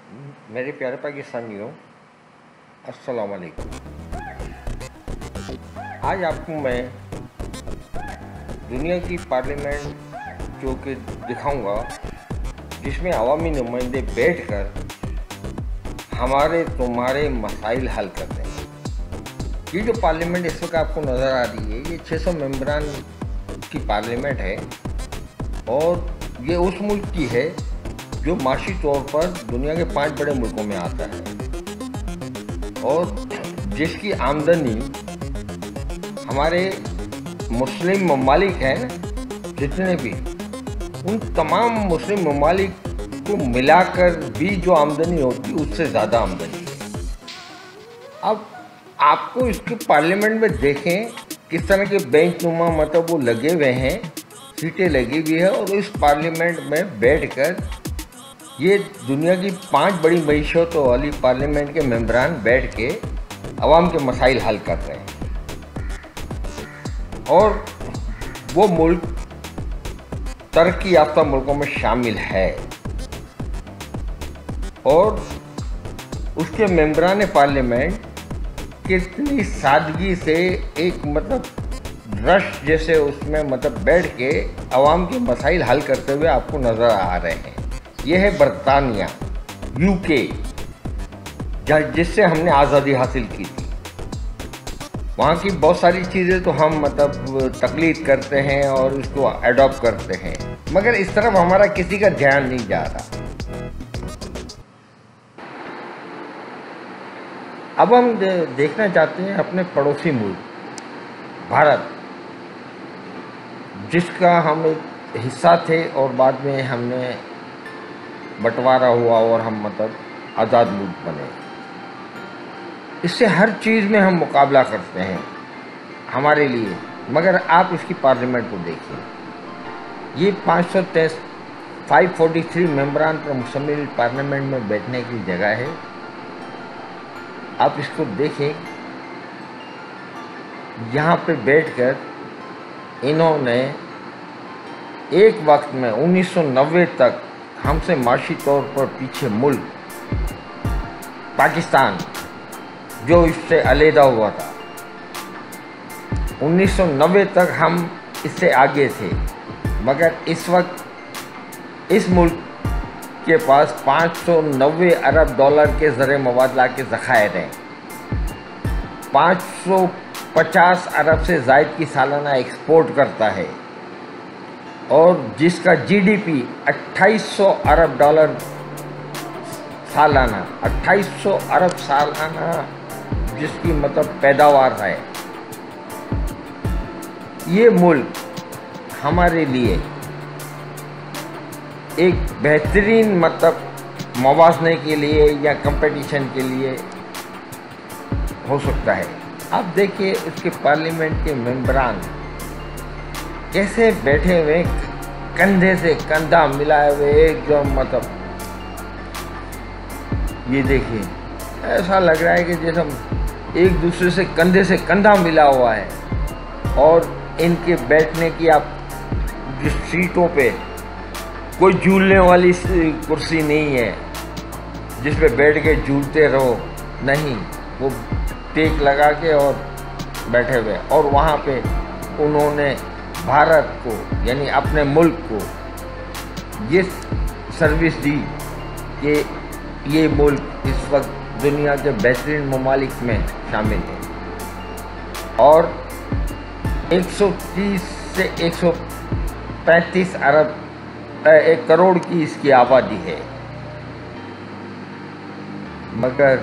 मेरे प्यारे पाकिस्तानियों, अस्सलाम वालेकुम। आज आपको मैं दुनिया की पार्लियामेंट जो कि दिखाऊंगा, जिसमें अवामी नुमाइंदे बैठकर हमारे तुम्हारे मसाइल हल करते हैं। ये जो पार्लियामेंट इस वक्त आपको नज़र आ रही है, ये 600 मेंबरान की पार्लियामेंट है और ये उस मुल्क की है जो माशी तौर पर दुनिया के 5 बड़े मुल्कों में आता है और जिसकी आमदनी हमारे मुस्लिम ममालिक हैं जितने भी, उन तमाम मुस्लिम ममालिक को मिलाकर भी जो आमदनी होती है उससे ज़्यादा आमदनी है। अब आपको इसके पार्लियामेंट में देखें किस तरह के बेंच नुमा मतलब वो लगे हुए हैं, सीटें लगी हुई है और इस पार्लियामेंट में बैठकर ये दुनिया की 5 बड़ी मईशतों वाली पार्लियामेंट के मेंबरान बैठ के अवाम के मसाइल हल कर रहे हैं। और वो मुल्क तरक्की याफ्ता मुल्कों में शामिल है और उसके मेंबरान पार्लियामेंट कितनी सादगी से एक रश जैसे उसमें बैठ के अवाम के मसाइल हल करते हुए आपको नज़र आ रहे हैं। यह है बरतानिया, यूके, जिससे हमने आज़ादी हासिल की थी। वहाँ की बहुत सारी चीज़ें तो हम तकलीद करते हैं और उसको एडॉप्ट करते हैं, मगर इस तरफ हमारा किसी का ध्यान नहीं जा रहा। अब हम देखना चाहते हैं अपने पड़ोसी मुल्क भारत, जिसका हम एक हिस्सा थे और बाद में हमने बंटवारा हुआ और हम आज़ाद मुल्क बने। इससे हर चीज़ में हम मुकाबला करते हैं हमारे लिए, मगर आप इसकी पार्लियामेंट को देखिए। ये 543 मेंबरान पर मुश्तमिल पार्लियामेंट में बैठने की जगह है। आप इसको देखें, यहाँ पे बैठकर इन्होंने एक वक्त में 1990 तक हमसे माशी तौर पर पीछे मुल्क पाकिस्तान, जो इससे अलहदा हुआ था, 1990 तक हम इससे आगे थे, मगर इस वक्त इस मुल्क के पास 590 अरब डॉलर के ज़र मुबादला के ज़खायर हैं। 550 अरब से ज़ायद की सालाना एक्सपोर्ट करता है और जिसका जीडीपी 2800 अरब डॉलर सालाना, 2800 अरब सालाना जिसकी पैदावार है। ये मुल्क हमारे लिए एक बेहतरीन मवाज़ने के लिए या कंपटीशन के लिए हो सकता है। आप देखिए उसके पार्लियामेंट के मेंबरान कैसे बैठे हुए, कंधे से कंधा मिलाए हुए एकदम ये देखिए, ऐसा लग रहा है कि जैसे हम एक दूसरे से कंधा मिला हुआ है। और इनके बैठने की आप जिस सीटों पे कोई झूलने वाली कुर्सी नहीं है जिस पे बैठ के झूलते रहो, नहीं, वो टेक लगा के और बैठे हुए। और वहाँ पे उन्होंने भारत को यानी अपने मुल्क को ये सर्विस दी कि ये मुल्क इस वक्त दुनिया के बेहतरीन ममालिक में शामिल है और 130 से 135 अरब 1 करोड़ की इसकी आबादी है। मगर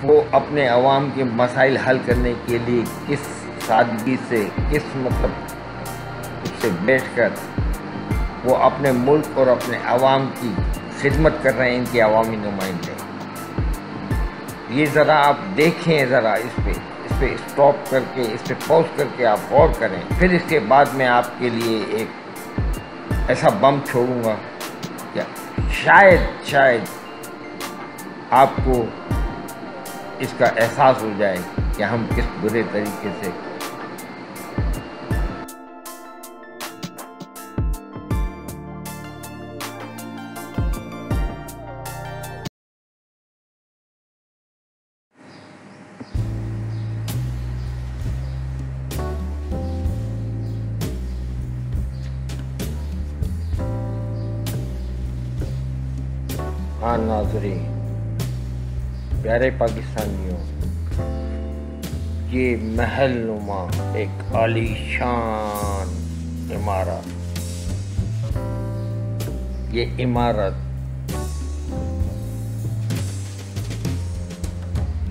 वो अपने अवाम के मसाइल हल करने के लिए किस सादगी से, किस उससे बैठकर वो अपने मुल्क और अपने अवाम की खिदमत कर रहे हैं, इनके अवामी नुमाइंदे। ये ज़रा आप देखें, ज़रा इस पे स्टॉप करके, इस पे पॉज करके आप गौर करें। फिर इसके बाद मैं आपके लिए एक ऐसा बम छोड़ूंगा क्या शायद आपको इसका एहसास हो जाए कि हम किस बुरे तरीके से हाँ नाज़रीन, प्यारे पाकिस्तानियों, ये महलनुमा एक आलीशान इमारत, ये इमारत,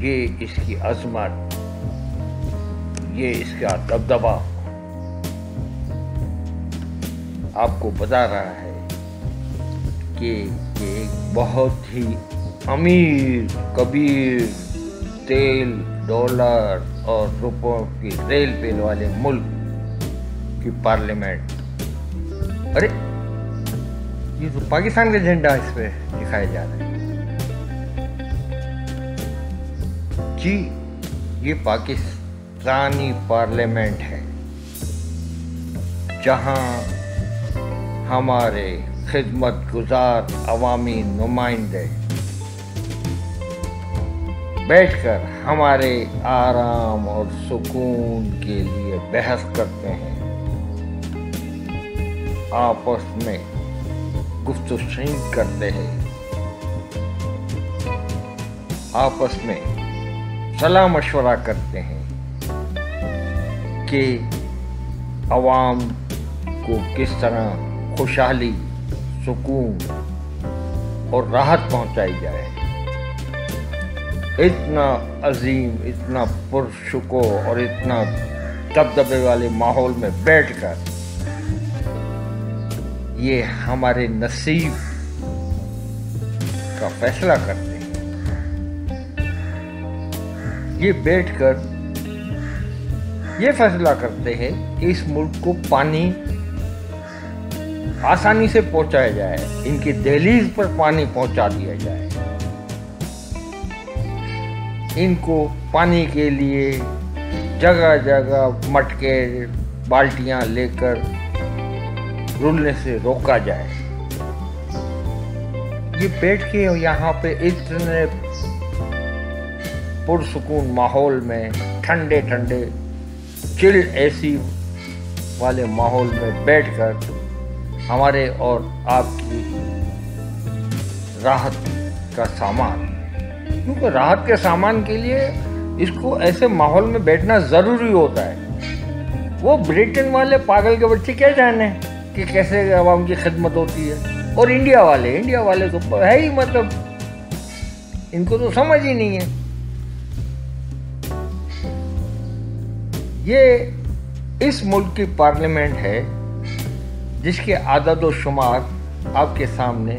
ये इसकी अजमत, ये इसका दबदबा आपको बता रहा है कि ये एक बहुत ही अमीर कबीर तेल डॉलर और रुपयों की रेल पेल वाले मुल्क की पार्लियामेंट। अरे ये तो पाकिस्तान का झंडा इस पे दिखाया जा रहा है जी। ये पाकिस्तानी पार्लियामेंट है जहां हमारे खिदमत गुजार अवामी नुमाइंदे बैठकर हमारे आराम और सुकून के लिए बहस करते हैं, आपस में गुफ्तगू करते हैं, आपस में सलाह मशवरा करते हैं कि अवाम को किस तरह खुशहाली, सुकून और राहत पहुंचाई जाए। इतना अजीम, इतना पुरशुको और इतना दबदबे वाले माहौल में बैठकर ये हमारे नसीब का फैसला करते हैं। ये बैठकर ये फैसला करते हैं कि इस मुल्क को पानी आसानी से पहुंचाया जाए, इनकी दहलीज पर पानी पहुंचा दिया जाए, इनको पानी के लिए जगह जगह मटके बाल्टियां लेकर रुलने से रोका जाए। ये बैठ के यहाँ पे इतने पुरसुकून माहौल में ठंडे ठंडे चिल एसी वाले माहौल में बैठकर हमारे और आपकी राहत का सामान, क्योंकि राहत के सामान के लिए इसको ऐसे माहौल में बैठना जरूरी होता है। वो ब्रिटेन वाले पागल के बच्चे क्या जाने कि कैसे आवाम की खिदमत होती है, और इंडिया वाले तो है ही, मतलब इनको तो समझ ही नहीं है। ये इस मुल्क की पार्लियामेंट है जिसके आदद और शुमार आपके सामने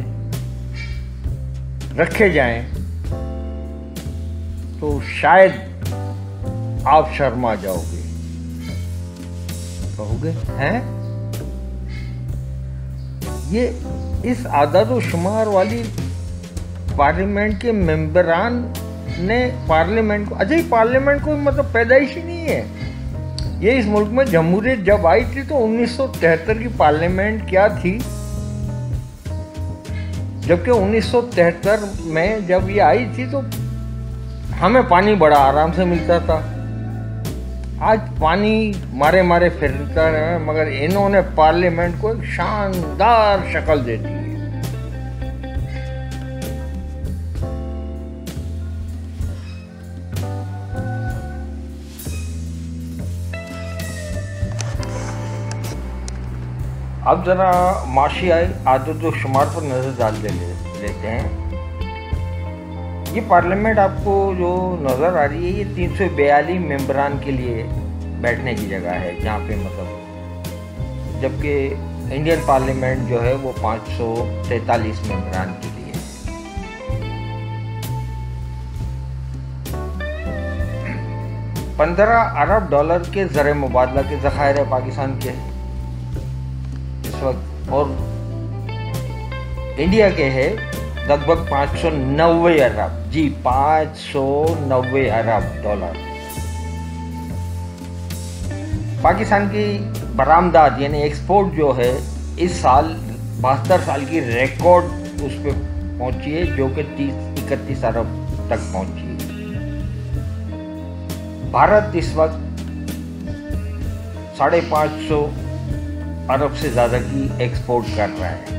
रखे जाएं तो शायद आप शर्मा जाओगे, कहोगे हैं ये इस आदद और शुमार वाली पार्लियामेंट के मेंबरान ने पार्लियामेंट को, अच्छा पार्लियामेंट को मतलब पैदाइश ही नहीं है। ये इस मुल्क में जमहूरियत जब आई थी तो 1973 की पार्लियामेंट क्या थी, जबकि 1973 में जब ये आई थी तो हमें पानी बड़ा आराम से मिलता था। आज पानी मारे मारे फिरता है, मगर इन्होंने पार्लियामेंट को एक शानदार शक्ल दे दी है। अब जरा माशी आदत व शुमार पर नजर डाल लेते हैं। ये पार्लियामेंट आपको जो नजर आ रही है ये 342 मेंबरान के लिए बैठने की जगह है, जहाँ पे मतलब, जबकि इंडियन पार्लियामेंट जो है वो 543 मेंबरान के लिए है। 15 अरब डॉलर के ज़र मुबादला के ज़खायर है पाकिस्तान के इस वक्त, और इंडिया के है लगभग 590 अरब, जी 590 अरब डॉलर। पाकिस्तान की बरामदात यानी एक्सपोर्ट जो है इस साल 72 साल की रिकॉर्ड उस पर पहुंची है, जो कि 30-31 अरब तक पहुंची है। भारत इस वक्त 550 अरब से ज़्यादा की एक्सपोर्ट कर रहा है।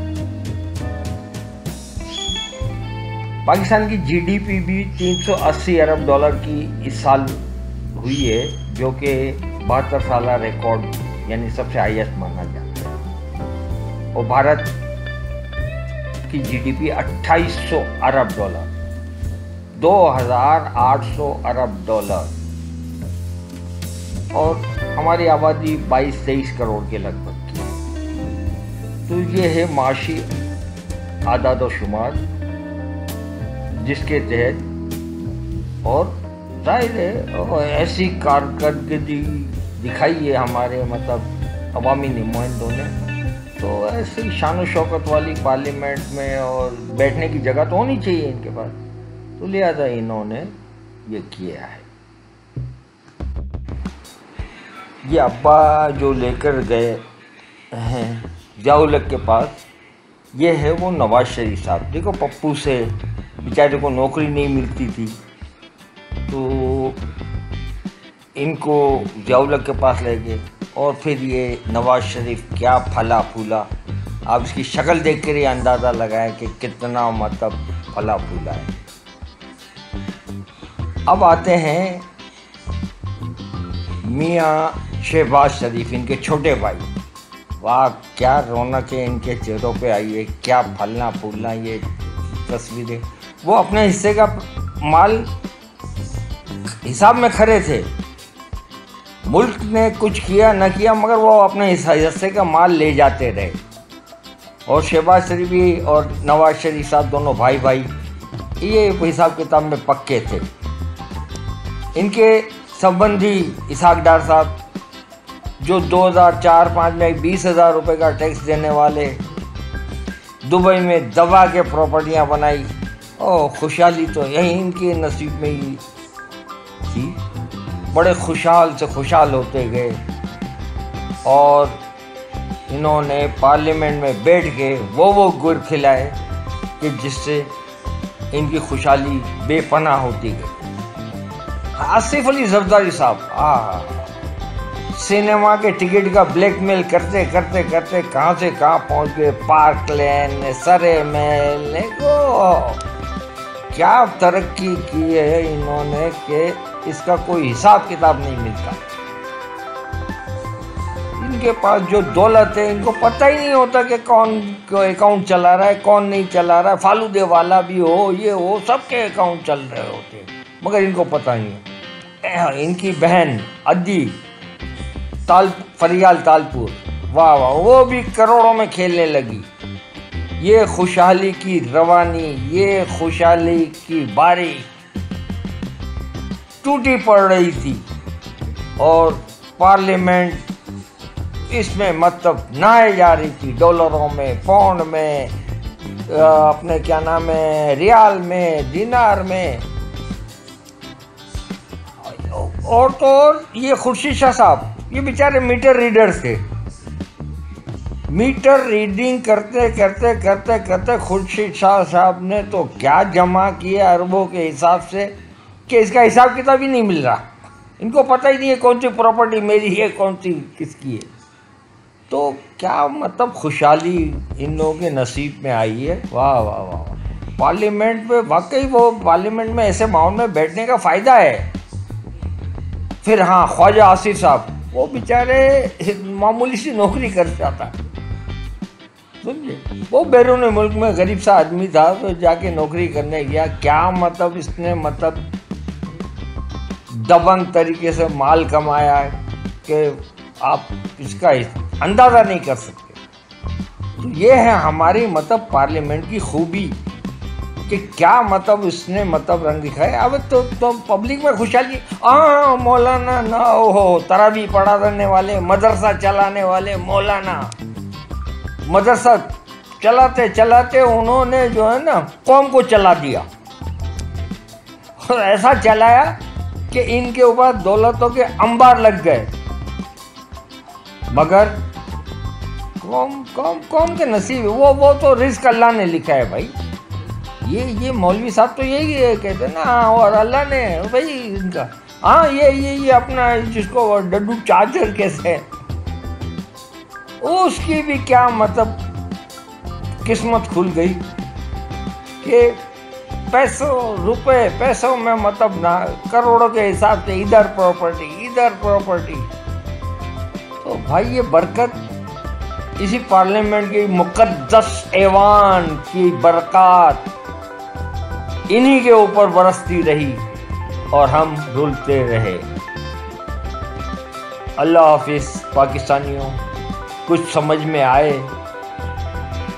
पाकिस्तान की जीडीपी भी 380 अरब डॉलर की इस साल हुई है, जो कि 72 साल रिकॉर्ड यानी सबसे हाईएस्ट माना जाता है। और भारत की जीडीपी 2800 अरब डॉलर, 2800 अरब डॉलर, और हमारी आबादी 22-23 करोड़ के लगभग की है। तो ये है माशी आदाद व शुमार जिसके तहत, और जाहिर है ऐसी कारकर्दगी दिखाई है हमारे मतलब अवामी नुमाइंदों ने, तो ऐसी शान व शौकत वाली पार्लियामेंट में और बैठने की जगह तो होनी चाहिए इनके पास, तो लिहाजा इन्होंने ये किया है। ये अब्बा जो लेकर गए हैं ज़िया-उल-हक के पास, ये है वो नवाज शरीफ साहब। देखो पप्पू से बेचारे को नौकरी नहीं मिलती थी, तो इनको ज़िया-उल-हक के पास ले गए, और फिर ये नवाज शरीफ क्या फला फूला, आप इसकी शक्ल देख कर ही अंदाज़ा लगाएं कि कितना मतलब फला फूला है। अब आते हैं मियाँ शहबाज शरीफ, इनके छोटे भाई। वाह क्या रौनक है इनके चेहरों पे आई है, क्या फलना फूलना ये तस्वीरें। वो अपने हिस्से का माल हिसाब में खड़े थे, मुल्क ने कुछ किया न किया मगर वो अपने हिस्से का माल ले जाते रहे। और शहबाज शरीफ भी और नवाज शरीफ साहब दोनों भाई भाई ये हिसाब किताब में पक्के थे। इनके संबंधी इसहाक डार साहब जो 2004-05 में 20,000 रुपये का टैक्स देने वाले, दुबई में दबा के प्रॉपर्टियां बनाई, और खुशहाली तो यही इनके नसीब में ही थी। बड़े खुशहाल से खुशहाल होते गए, और इन्होंने पार्लियामेंट में बैठ के वो गुर खिलाए कि जिससे इनकी खुशहाली बेपनाह होती गई। आसिफ अली जरदारी साहब सिनेमा के टिकट का ब्लैकमेल करते करते करते कहाँ से कहाँ पहुँच गए, पार्क लेन, सरे महल को क्या तरक्की की है इन्होंने कि इसका कोई हिसाब किताब नहीं मिलता। इनके पास जो दौलत है इनको पता ही नहीं होता कि कौन अकाउंट चला रहा है कौन नहीं चला रहा है। फालूदे वाला भी हो ये हो, सबके अकाउंट चल रहे होते हैं मगर इनको पता नहीं है। इनकी बहन अद्दी फरियाल तालपुर, वाह वाह, वो भी करोड़ों में खेलने लगी। ये खुशहाली की रवानी, ये खुशहाली की बारिश टूटी पड़ रही थी, और पार्लियामेंट इसमें मतलब नहाए जा रही थी, डॉलरों में, पाउंड में, अपने क्या नाम है, रियाल में, दिनार में। और तो और ये खुर्शीद शाह साहब, ये बेचारे मीटर रीडर थे। मीटर रीडिंग करते करते करते करते खुर्शीद शाह साहब ने तो क्या जमा किया अरबों के हिसाब से कि इसका हिसाब किताब ही नहीं मिल रहा। इनको पता ही नहीं है कौन सी प्रॉपर्टी मेरी है कौन सी किसकी है। तो क्या मतलब खुशहाली इन लोगों के नसीब में आई है। वाह वाह वाह। पार्लियामेंट में वाकई वो पार्लियामेंट में ऐसे माहौल में बैठने का फ़ायदा है। फिर हाँ, ख्वाजा आसिफ साहब, वो बेचारे मामूली सी नौकरी कर जाता, समझे, वो बैरून मुल्क में गरीब सा आदमी था तो जाके नौकरी करने गया। क्या मतलब इसने मतलब दबंग तरीके से माल कमाया है कि आप इसका अंदाज़ा नहीं कर सकते। तो ये है हमारी मतलब पार्लियामेंट की खूबी कि क्या मतलब इसने मतलब रंग दिखाया। अब तो पब्लिक में खुशहाली, मौलाना ना हो, तरावी पढ़ाने वाले, मदरसा चलाने वाले मौलाना, मदरसा चलाते चलाते उन्होंने जो है ना कौम को चला दिया, और ऐसा चलाया कि इनके ऊपर दौलतों के अंबार लग गए। मगर कौम के नसीब, वो तो रिस्क अल्लाह ने लिखा है भाई। ये मौलवी साहब तो यही कहते हैं ना, और अल्लाह ने भाई इनका, हाँ ये अपना जिसको डड्डू चार्जर कैसे, उसकी भी क्या मतलब किस्मत खुल गई कि पैसों रुपए पैसों में मतलब ना, करोड़ों के हिसाब से इधर प्रॉपर्टी। तो भाई ये बरकत इसी पार्लियामेंट की मुकद्दस ऐवान की बरकत इन्हीं के ऊपर बरसती रही और हम रुलते रहे। अल्लाह हाफिज पाकिस्तानियों। कुछ समझ में आए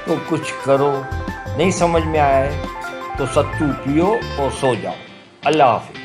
तो कुछ करो, नहीं समझ में आए तो सत्तू पियो और सो जाओ। अल्लाह हाफिज।